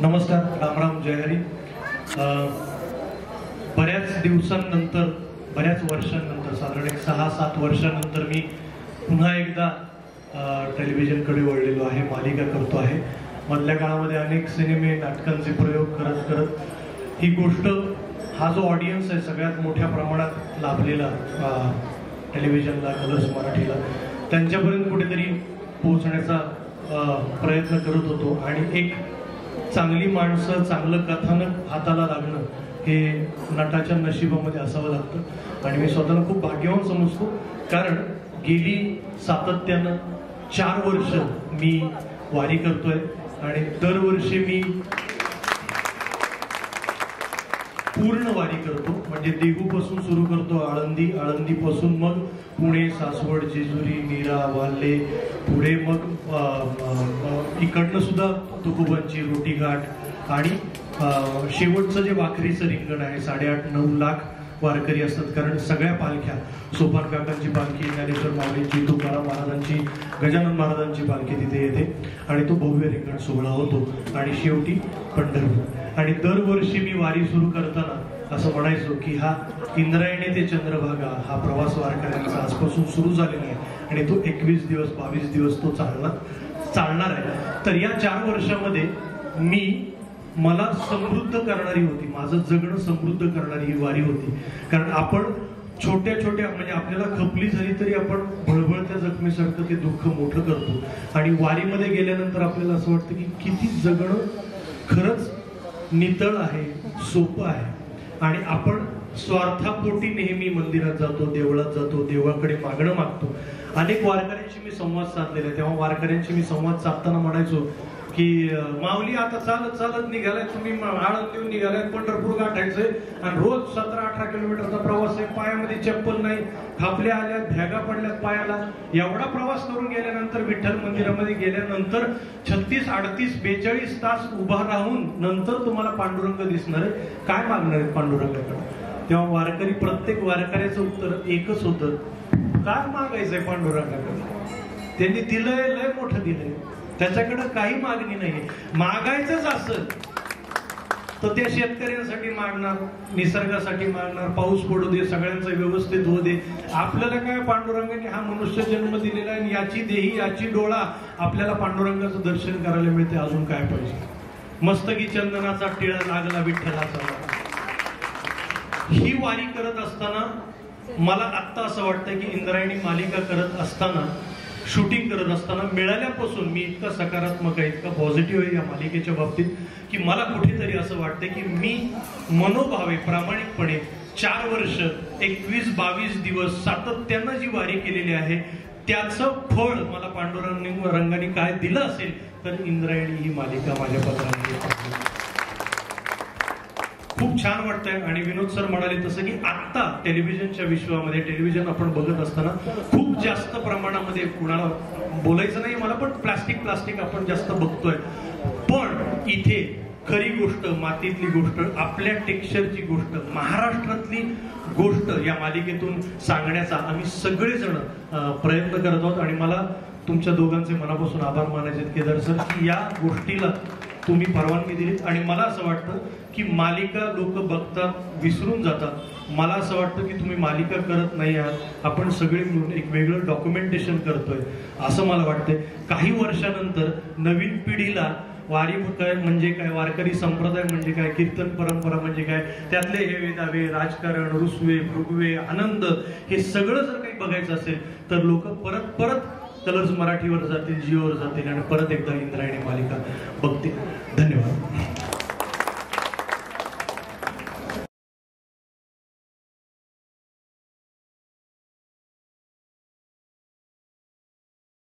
नमस्कार, रामराम, जय हरी. बऱ्याच दिवसांनंतर, बऱ्याच वर्षांनंतर, साधारण 6-7 वर्षांनंतर मी पुन्हा एकदा टेलिव्हिजनकडे वळलेलो आहे, मालिका करतो आहे. मधल्या काळामध्ये अनेक सिनेमे, नाटकांचे प्रयोग करत करत ही गोष्ट, हा जो ऑडियन्स आहे सगळ्यात मोठ्या प्रमाणात लाभलेला टेलिव्हिजनला, कलर्स मराठीला, त्यांच्यापर्यंत कुठेतरी पोहोचण्याचा प्रयत्न करत होतो. आणि एक चांगली माणसं, चांगलं कथानक हाताला लागणं हे नटाच्या नशिबामध्ये असावं लागतं. आणि मी स्वतःला खूप भाग्यवान समजतो, कारण गेली सातत्यानं 4 वर्ष मी वारी करतोय. आणि दरवर्षी मी पूर्ण वारी करतो, म्हणजे देहूपासून सुरू करतो, आळंदीपासून मग पुणे, सासवड, जेजुरी, नीरा, वाल्हे, पुढे मग इकडनं सुद्धा तुकोबांची रोटीघाट, आणि शेवटचं जे वाखरीचं रिंगण आहे, 8.5-9 लाख वारकरी असतात. कारण सगळ्या पालख्या, सोपान काकांची पालखी, ज्ञानेश्वर माऊलींची, तुकाराम महाराजांची, गजानन महाराजांची पालखी तिथे येते आणि तो भव्य रिंगण सोहळा होतो. आणि शेवटी पंढरपूर. आणि दरवर्षी मी वारी सुरू करताना असं म्हणायचो की हा इंद्रायणी ते चंद्रभागा हा प्रवास वारकऱ्यांचा आजपासून सुरू झालेला आहे आणि तो 21 दिवस 22 दिवस तो चालणार आहे. तर या 4 वर्षामध्ये मला समृद्ध करणारी होती, माझं जगणं समृद्ध करणारी ही वारी होती. कारण आपण छोट्या छोट्या, म्हणजे आपल्याला खपली झाली तरी आपण भळभळत्या जखमीसारखं ते दुःख मोठं करतो. आणि वारीमध्ये गेल्यानंतर आपल्याला असं वाटतं की किती जगणं खरंच नितळ आहे, सोपं आहे. आणि आपण स्वार्थापोटी नेहमी मंदिरात जातो, देवळात जातो, देवाकडे मागणं मागतो. अनेक वारकऱ्यांशी मी संवाद साधलेला आहे. तेव्हा वारकऱ्यांशी मी संवाद साधताना म्हणायचो की माऊली आता चालत चालत निघालाय, तुम्ही आळंदीहून निघालाय, पंढरपूर गाठायचंय आणि रोज 17-18 किलोमीटरचा प्रवास आहे, पायामध्ये चप्पल नाही, खापल्या आल्यात, भ्यागा पडल्यात पायाला. एवढा प्रवास करून गेल्यानंतर, विठ्ठल मंदिरामध्ये गेल्यानंतर 36, 38, 42 तास उभा राहून नंतर तुम्हाला पांडुरंग दिसणार आहे, काय मागणार आहेत पांडुरंगाकडे? तेव्हा वारकरी, प्रत्येक वारकऱ्याचं उत्तर एकच होतं, काय मागायचंय पांडुरंगाकडे? त्यांनी दिलंय, लय मोठं दिलंय, त्याच्याकडे काही मागणी नाही. मागायचंच असेल तर त्या शेतकऱ्यांसाठी मागणार, निसर्गासाठी मागणार, पाऊस पडू दे, सगळ्यांचं व्यवस्थित होऊ दे. आपल्याला काय, पांडुरंगाने हा मनुष्य जन्म दिलेला आहे, याची देही याची डोळा, आपल्याला पांडुरंगाचं दर्शन करायला मिळते, अजून काय पाहिजे? मस्तकी चंदनाचा टिळा लागला विठ्ठलाचा. ही वारी करत असताना मला आत्ता असं वाटतं की इंद्रायणी मालिका करत असताना, शूटिंग करत असताना मिळाल्यापासून मी इतका सकारात्मक आहे, इतका पॉझिटिव्ह आहे या मालिकेच्या बाबतीत की मला कुठेतरी असं वाटतं की मी मनोभावे, प्रामाणिकपणे 4 वर्ष 21-22 दिवस सातत्यानं जी वारी केलेली आहे त्याचं फळ मला पांडुरंगाने काय दिलं असेल तर इंद्रायणी ही मालिका माझ्या पत्राने खूप छान वाटतंय. आणि विनोद सर म्हणाले तसं की आत्ता टेलिव्हिजनच्या विश्वामध्ये, टेलिव्हिजन आपण बघत असताना खूप जास्त प्रमाणामध्ये, कुणाला बोलायचं नाही मला, पण प्लास्टिक आपण जास्त बघतोय. पण इथे खरी गोष्ट, मातीतली गोष्ट, आपल्या टेक्स्चरची गोष्ट, महाराष्ट्रातली गोष्ट या मालिकेतून सांगण्याचा आम्ही सगळेजण प्रयत्न करत आहोत. आणि मला तुमच्या दोघांचे मनापासून आभार मानायचे केदार सर की या गोष्टीला तुम्ही परवानगी दिलीत. आणि मला असं वाटतं की मालिका लोक बघतात, विसरून जातात. मला असं वाटतं की तुम्ही मालिका करत नाही आहात, आपण सगळे मिळून एक वेगळं डॉक्युमेंटेशन करतोय असं मला वाटतंय. काही वर्षानंतर नवीन पिढीला वारी म्हणजे काय, वारकरी संप्रदाय म्हणजे काय, कीर्तन परंपरा म्हणजे काय, त्यातले हे वेदावे, राजकारण, रुसवे, भृगवे, आनंद, हे सगळं जर काही बघायचं असेल तर लोक परत कलर्स मराठीवर जातील, जिओवर जातील आणि परत एकदा इंद्रायणी मालिका बघतील. धन्यवाद.